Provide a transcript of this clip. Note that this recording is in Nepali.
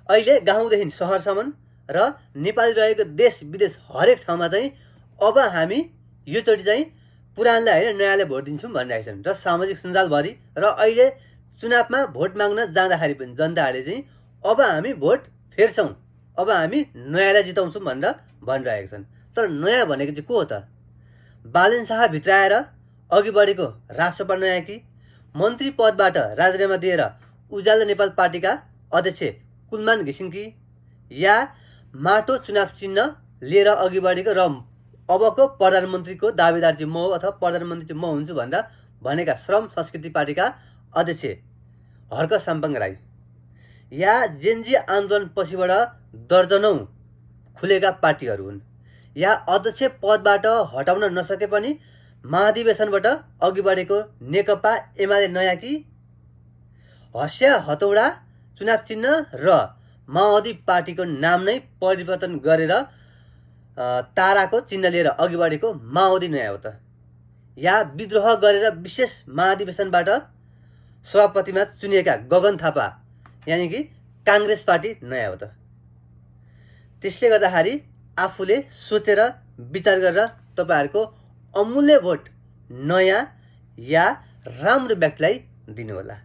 अहिले गाउँदेखि सहरसम्म र नेपाली रहेको देश विदेश हरेक ठाउँमा चाहिँ अब हामी योचोटि चाहिँ पुरानलाई होइन नयाँलाई भोट दिन्छौँ भनिरहेका छन्। र सामाजिक सञ्जालभरि र अहिले चुनावमा भोट माग्न जाँदाखेरि पनि जनताहरूले चाहिँ अब हामी भोट फेर्छौँ, अब हामी नयाँलाई जिताउँछौँ भनेर भनिरहेका छन्। तर नयाँ भनेको चाहिँ को हो त? बालेन शाह भित्राएर अघि बढेको राष्ट्रपा नयाँ कि मन्त्री पदबाट राजीनामा दिएर उज्यालो नेपाल पार्टीका अध्यक्ष कुलमान घिसिङकी, या माटो चुनाव चिन्ह लिएर अघि बढेको र अबको प्रधानमन्त्रीको दावेदार चाहिँ म हो अथवा प्रधानमन्त्री चाहिँ म हुन्छु भनेर भनेका श्रम संस्कृति पार्टीका अध्यक्ष हर्क साम्पाङ राई, या जेनजी आन्दोलन पछिबाट दर्जनौं खुलेका पार्टीहरू हुन्, या अध्यक्ष पदबाट हटाउन नसके पनि महाधिवेशनबाट अघि बढेको नेकपा एमाले नयाँ कि हस्या हतौडा चुनाव चिन्ह र माओवादी पार्टीको नाम नै परिवर्तन गरेर ताराको चिन्ह लिएर अघि बढेको माओवादी नयाँ हो त? या विद्रोह गरेर विशेष महाधिवेशनबाट सभापतिमा चुनिएका गगन थापा यानि कि काङ्ग्रेस पार्टी नयाँ हो त? त्यसले गर्दाखेरि आफूले सोचेर विचार गरेर तपाईहरुको अमूल्य भोट नयाँ या राम्रो व्यक्तिलाई दिनुहोला।